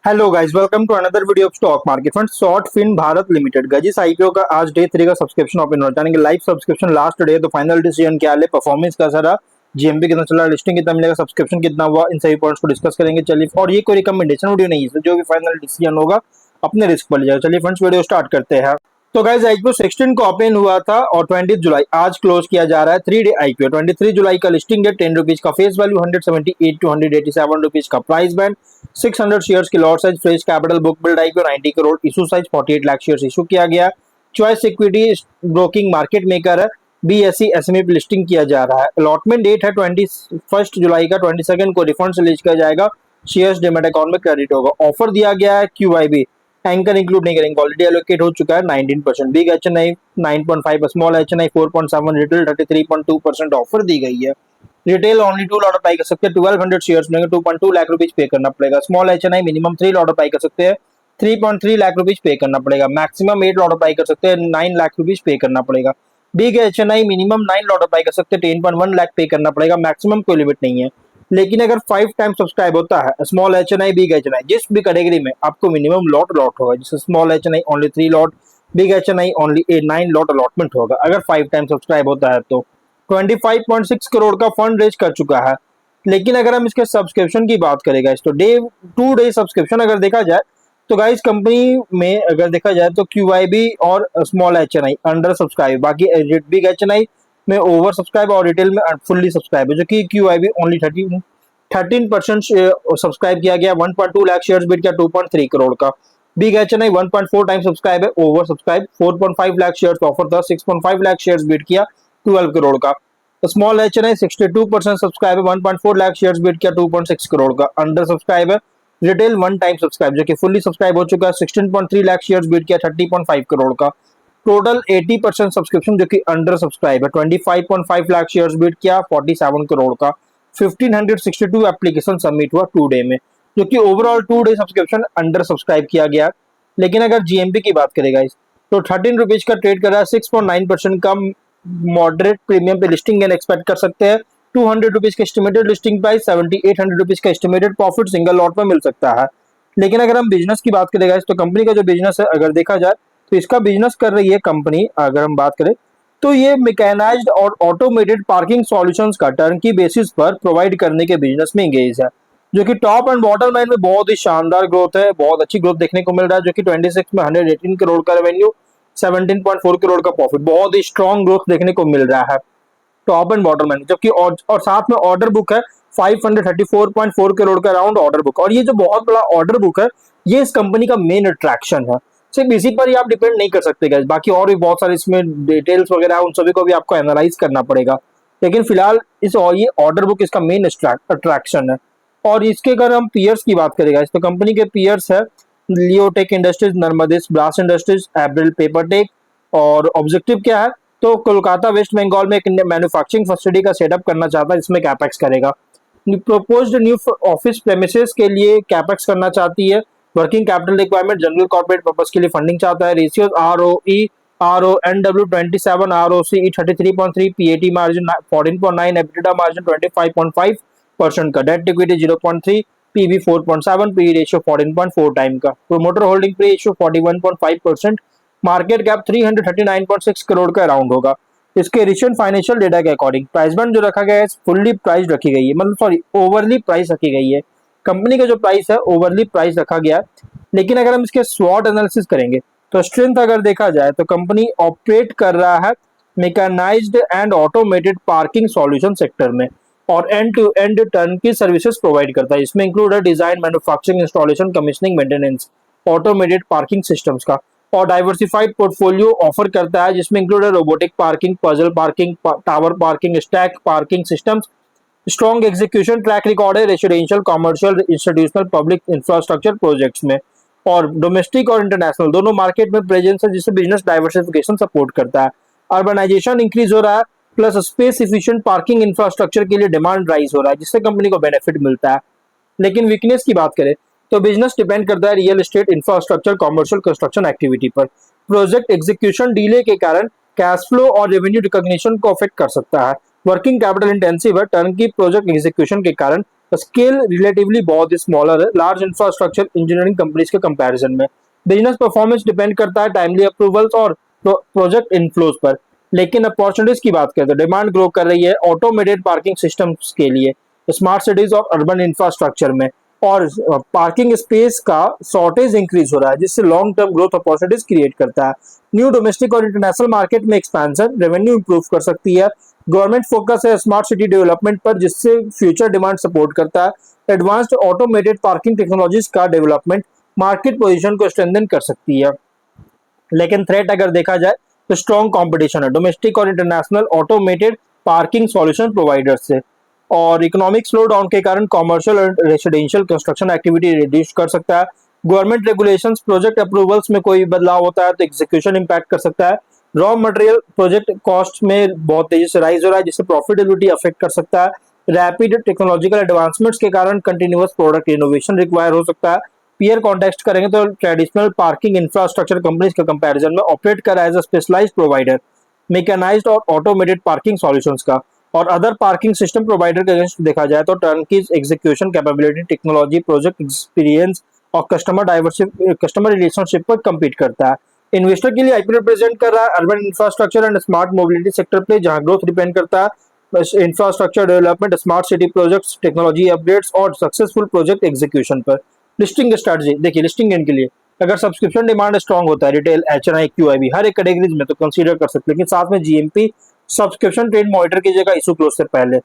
Hello guys, welcome to another video of stock market fund short fin Bharat limited. गजिस IPO का आज day 3 का subscription open हो रहा है, लाइव सब्सक्रिप्शन लास्ट डे तो फाइनल डिसीजन क्या है, परफॉर्मेंस कैसा रहा, जीएमपी कितना चला, लिस्टिंग कितना मिलेगा, सब्सक्रिप्शन कितना हुआ, इन सभी पॉइंट्स को डिस्कस करेंगे। चलिए, और ये कोई रिकमेंडेशन वीडियो नहीं है, जो भी फाइनल डिसीजन होगा अपने रिस्क पर लीजिएगा। चलिए फ्रेंड्स, वीडियो स्टार्ट करते हैं। तो गाइस, आईपीओ 16 को ओपन हुआ था और 20 जुलाई आज क्लोज किया जा रहा है। 3 डे आईपीओ 23 जुलाई का लिस्टिंग डेट, 10 रुपीज का फेस वैल्यू, 178 टू 187 रुपीज का प्राइस बैंड, 600 शेयर्स की lot size, fresh capital, book build IPO 90 crore, issue size 48 lakh shares issue किया गया। Choice equity broking market maker है, बीएसई एसएमई पे लिस्टिंग किया जा रहा है। अलॉटमेंट डेट है 21 जुलाई का, 22 को रिफंड रिलीज किया जाएगा, शेयर्स डिमेट अकाउंट में क्रेडिट होगा। ऑफर दिया गया है क्यूआईबी, एंकर इंक्लूड नहीं करेंगे, ऑलरेडी एलोकेट हो चुका है 19%, big HNI 9.5, small HNI 4.7, retail 33.2% offer दी गई है। रिटेल ओनली 2 लॉट अप्लाई कर सकते हैं, 1200 शेयर्स मिलेंगे, 2.2 लाख रुपीज पे करना पड़ेगा। Small HNI minimum 3 lot apply कर सकते हैं, 3.3 लाख रुपीज पे करना पड़ेगा। मैक्सिमम 8 लॉट अप्लाई कर सकते हैं, 9 लाख रुपीज पे करना पड़ेगा। Big HNI minimum 9 lot apply कर सकते हैं, 10.1 लाख पे करना पड़ेगा। मैक्सिमम कोई लिमिट नहीं है, लेकिन अगर 5 टाइम सब्सक्राइब होता है स्मॉल एचएनआई, बिग एचएनआई, जिस भी कैटेगरी में आपको मिनिमम लॉट होगा, जैसे small HNI only 3 lot, big HNI only 9 lot allotment होगा। अगर 5 टाइम सब्सक्राइब होता है तो 25.6 करोड़ का फंड रेज कर चुका है। लेकिन अगर हम इसके सब्सक्रिप्शन की बात करेगा, तो डे 2 डे सब्सक्रिप्शन अगर देखा जाए तो गाइस, कंपनी में अगर देखा जाए तो क्यूआईबी और स्मॉल एचएनआई अंडर सब्सक्राइब, बाकी बिग एचएनआई में ओवर सब्सक्राइब और रिटेल में फुल्ली सब्सक्राइब है, जो कि क्यूआईबी ओनली 13% सब्सक्राइब किया गया, 1.2 लाख शेयर्स बिड किया 2.3 करोड़ का। बिग एचएनआई 1.4 टाइम सब्सक्राइब है, over subscribe 4.5 lakh shares offer था, 6.5 लाख शेयर्स बिड किया 12 करोड़ का। स्मॉल एचएनआई 62% सब्सक्राइब है, 1.4 लाख शेयर्स बिड किया 2.6 करोड़ का, अंडर सब्सक्राइब है। रिटेल 1 टाइम सब्सक्राइब, जो कि फुल्ली सब्सक्राइब हो चुका है, 16.3 लाख शेयर्स बिड किया 30.5 करोड़ का। टोटल 80% सब्सक्रिप्शन, जो कि अंडर सब्सक्राइब है, 25.5 लाख शेयर्स बिड किया 47 करोड़ का। 1562 एप्लीकेशन सबमिट हुआ 2 डे में, जो कि overall 2 day subscription under subscribe किया गया। लेकिन अगर जीएमपी की बात करेगा इस, तो 13 रुपीज का ट्रेड कर रहा है, 6.9% का मॉडरेट प्रीमियम पे लिस्टिंग गेन एक्सपेक्ट कर सकते हैं। 200 रुपीज का एस्टिमेटेड लिस्टिंग प्राइस, 7800 रुपीज का एस्टिमेटेड प्रॉफिट सिंगल लॉट में मिल सकता है। लेकिन अगर हम बिजनेस की बात करेगा, तो कंपनी का जो बिजनेस है अगर देखा जाए तो इसका बिजनेस कर रही है कंपनी, अगर हम बात करें तो ये मैकेनाइज्ड और ऑटोमेटेड पार्किंग सॉल्यूशंस का टर्नकी बेसिस पर प्रोवाइड करने के बिजनेस में एंगेज है, जो कि टॉप एंड बॉटम लाइन में बहुत ही शानदार ग्रोथ है, बहुत अच्छी ग्रोथ देखने को मिल रहा है, जो कि 26 में 118 करोड़ का रेवेन्यू, 17.4 करोड़ का प्रॉफिट, बहुत ही स्ट्रॉन्ग ग्रोथ देखने को मिल रहा है टॉप एंड बॉटम लाइन। जबकि और साथ में ऑर्डर बुक है 534.4 करोड़ का राउंड ऑर्डर बुक, और ये जो बहुत बड़ा ऑर्डर बुक है ये इस कंपनी का मेन अट्रैक्शन है। सिर्फ इसी पर ही आप डिपेंड नहीं कर सकते गाइस, बाकी और भी बहुत सारे इसमें डिटेल्स वगैरह उन सभी को भी आपको एनालाइज करना पड़ेगा। लेकिन फिलहाल इस और ये ऑर्डर बुक इसका मेन अट्रैक्शन है। और इसके अगर हम पीयर्स की बात करेगा, तो कंपनी के पीयर्स है लियोटेक इंडस्ट्रीज, नर्मदेश ब्रास इंडस्ट्रीज, एब्रिल पेपरटेक। और ऑब्जेक्टिव क्या है, तो कोलकाता वेस्ट बंगाल में एक मैन्युफैक्चरिंग फैसिलिटी का सेटअप करना चाहता है, इसमें कैपेक्स करेगा। प्रपोज्ड न्यू ऑफिस प्रेमिसेस के लिए कैपेक्स करना चाहती है। Working capital requirement, general corporate purpose के लिए फंडिंग चाहता है। Ratios ROE, NW 27, ROC 33.3, PAT margin 14.9, EBITDA margin 25.5% का, debt equity 0.3, PB 4.7, P ratio 14.4 time का, प्रोमोटर होल्डिंग पे रेशियो 41.5%, मार्केट कैप 339.6 करोड़ का अराउंड होगा। इसके रिसेंट फाइनेंशियल डेटा के अकॉर्डिंग प्राइस बैंड जो रखा गया है फुल्ली प्राइस रखी गई है, मतलब सॉरी ओवरली प्राइस रखी गई है। कंपनी का जो प्राइस है ओवरली प्राइस रखा गया है। लेकिन अगर हम इसके स्वॉट एनालिसिस करेंगे तो स्ट्रेंथ अगर देखा जाए तो कंपनी ऑपरेट कर रहा है mechanised and automated parking solution sector में, और end to end turnkey services provide करता है। इसमें इंक्लूड है design, manufacturing, installation, commissioning, maintenance, automated parking systems का। और डाइवर्सिफाइड पोर्टफोलियो ऑफर करता है, जिसमें इंक्लूड है robotic parking, puzzle parking, tower parking, stack parking systems. Strong execution track record है residential, commercial, institutional, public infrastructure projects में, और domestic और इंटरनेशनल दोनों मार्केट में प्रेजेंस है, जिससे बिजनेस डाइवर्सिफिकेशन सपोर्ट करता है। अर्बनाइजेशन इंक्रीज हो रहा है, plus space efficient parking infrastructure के लिए डिमांड राइज हो रहा है, जिससे कंपनी को बेनिफिट मिलता है। लेकिन वीकनेस की बात करें तो बिजनेस डिपेंड करता है real estate, infrastructure, commercial construction activity पर। प्रोजेक्ट एग्जीक्यूशन डिले के कारण कैश फ्लो और रेवेन्यू रिकॉग्निशन को अफेक्ट कर सकता है। वर्किंग कैपिटल इंटेंसिव है, टर्न की प्रोजेक्ट एग्जीक्यूशन के कारण स्केल रिलेटिवली बहुत ही स्मॉलर है लार्ज इंफ्रास्ट्रक्चर इंजीनियरिंग कंपनीज के कंपैरिजन में। बिजनेस परफॉर्मेंस डिपेंड करता है टाइमली अप्रूवल्स और प्रोजेक्ट इनफ्लोज पर। लेकिन अपॉर्चुनिटीज की बात करें तो डिमांड ग्रो कर रही है ऑटोमेटेड पार्किंग सिस्टम्स के लिए, स्मार्ट सिटीज और अर्बन इंफ्रास्ट्रक्चर में, और पार्किंग स्पेस का शॉर्टेज इंक्रीज हो रहा है जिससे long term growth opportunities create करता है। न्यू डोमेस्टिक और इंटरनेशनल मार्केट में एक्सपेंशन रेवेन्यू इंप्रूव कर सकती है। गवर्नमेंट फोकस है स्मार्ट सिटी डेवलपमेंट पर जिससे फ्यूचर डिमांड सपोर्ट करता है। एडवांस्ड ऑटोमेटेड पार्किंग टेक्नोलॉजीज का डेवलपमेंट मार्केट पोजीशन को स्ट्रेंथन कर सकती है। लेकिन थ्रेट अगर देखा जाए तो स्ट्रॉन्ग कंपटीशन है डोमेस्टिक और international automated parking solution providers से, और इकोनॉमिक स्लो डाउन के कारण कॉमर्शियल और रेसिडेंशियल कंस्ट्रक्शन एक्टिविटी रिड्यूस कर सकता है। गवर्नमेंट रेगुलेशंस प्रोजेक्ट अप्रूवल्स में कोई बदलाव होता है तो एग्जीक्यूशन इंपैक्ट कर सकता है। रॉ मटेरियल प्रोजेक्ट कॉस्ट में बहुत तेजी से राइज हो रहा है जिससे प्रॉफिटेबिलिटी अफेक्ट कर सकता है। रैपिड टेक्नोलॉजिकल एडवांसमेंट्स के कारण कंटिन्यूअस प्रोडक्ट इनोवेशन रिक्वायर हो सकता है। पीयर कॉन्टेक्स्ट करेंगे तो ट्रेडिशनल पार्किंग इंफ्रास्ट्रक्चर कंपनीज के कंपैरिजन में ऑपरेट कर रहा है as a specialised provider mechanised और ऑटोमेटेड पार्किंग सॉल्यूशंस का। और अदर पार्किंग सिस्टम प्रोवाइडर के अगेंस्ट देखा जाए तो turnkey execution capability technology project experience और कस्टमर रिलेशनशिप पर कम्पीट करता है। इन्वेस्टर के लिए आईपीओ रिप्रेजेंट कर रहा है urban infrastructure and smart mobility sector पे जहां ग्रोथ डिपेंड करता है infrastructure development, smart city projects, technology updates और सक्सेसफुल प्रोजेक्ट एग्जीक्यूशन पर। लिस्टिंग स्ट्रेटजी देखिए, लिस्टिंग इनके लिए अगर सब्सक्रिप्शन डिमांड स्ट्रांग होता है रिटेल एचएनआई क्यूआईबी हर एक कैटेगरीज में तो कंसीडर कर सकते हैं, लेकिन साथ में जीएमपी सब्सक्रिप्शन ट्रेड मॉनिटर कीजिएगा इशू क्लोज से पहले,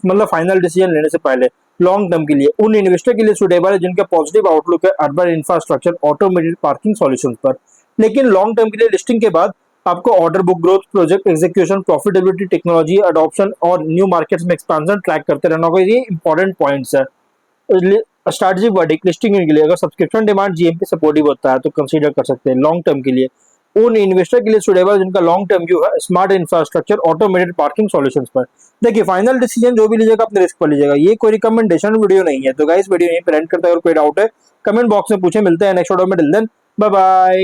मतलब फाइनल डिसीजन लेने से पहले। लॉन्ग टर्म के लिए उन इन्वेस्टर के लिए सुटेबल है जिनका पॉजिटिव आउटलुक है urban infrastructure automated parking solutions पर। लेकिन लॉन्ग टर्म के लिए लिस्टिंग के बाद आपको order book growth, project execution, profitability, technology adoption और न्यू मार्केट्स में एक्सपेंशन ट्रैक करते रहना होगा। ये इंपॉर्टेंट पॉइंट्स है। स्ट्रैटेजिक वर्डिक्ट लिस्टिंग के लिए अगर सब्सक्रिप्शन डिमांड जीएमपी सपोर्टिव होता है तो कंसीडर कर सकते हैं। लॉन्ग टर्म के लिए उन इन्वेस्टर के लिए सुटेबल जिनका लॉन्ग टर्म व्यू है smart infrastructure automated parking solutions पर। देखिए, फाइनल डिसीजन जो भी लीजिएगा अपने रिस्क पर लीजिएगा, ये कोई रिकमेंडेशन वीडियो नहीं है। तो गाइस वीडियो यहीं पे एंड करते हैं, अगर कोई डाउट है कमेंट बॉक्स में पूछे। मिलते हैं नेक्स्ट वीडियो में, टिल देन बाय बाय।